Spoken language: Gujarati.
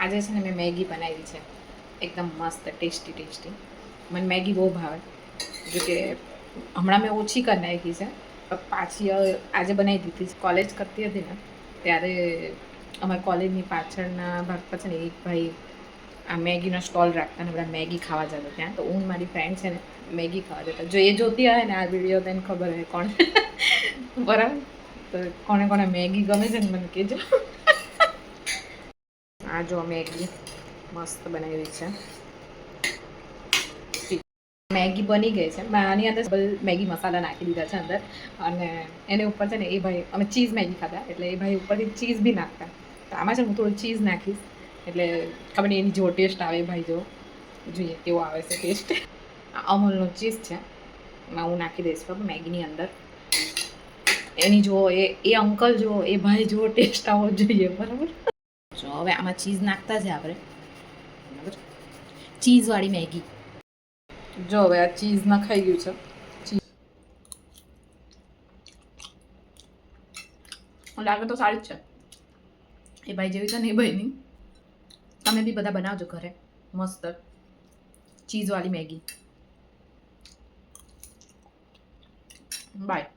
આજે છે ને મેં મેગી બનાવી છે, એકદમ મસ્ત ટેસ્ટી. મને મેગી બહુ ભાવે, જોકે હમણાં મેં ઓછી કરી નાખી છે, પણ પાછી આજે બનાવી દીધી છે. કોલેજ કરતી હતી ને ત્યારે અમારી કોલેજની પાછળના ભાગ પર છે ને એક ભાઈ આ મેગીનો સ્ટોલ રાખતા ને બધા મેગી ખાવા જતા ત્યાં. તો હું મારી ફ્રેન્ડ છે ને મેગી ખાવા જતા. જો એ જોતી હોય ને આ વિડીયો તો એને ખબર હોય કોણ બરાબર. તો કોને કોને મેગી ગમે છે ને મને કહેજો. આ જો મેગી મસ્ત બનાવી છે. મેગી બની ગઈ છે. આની અંદર મેગી મસાલા નાખી દીધા છે અંદર, અને એની ઉપર છે ને એ ભાઈ અમે ચીઝ મેગી ખાતા એટલે એ ભાઈ ઉપરથી ચીઝ બી નાખતા. તો આમાં છે હું થોડું ચીઝ નાખીશ એટલે ખબર નહીં એની જેવો ટેસ્ટ આવે. ભાઈ જો જોઈએ કેવો આવે છે ટેસ્ટ. અમૂલનો ચીઝ છે એમાં હું નાખી દઈશ બરાબર મેગીની અંદર. એની જુઓ એ અંકલ જુઓ એ ભાઈ જુઓ ટેસ્ટ આવવો જોઈએ બરાબર. જો હવે આમાં ચીઝ નાખતા છે આપણે બરાબર, ચીઝવાળી મેગી. જો હવે આ ચીઝ નખાઈ ગયું છે. લાગે તો સારી જ છે, એ ભાઈ જેવી છે ને એ ભાઈની. તમે બી બધા બનાવજો ઘરે મસ્ત ચીઝવાળી મેગી. બાય.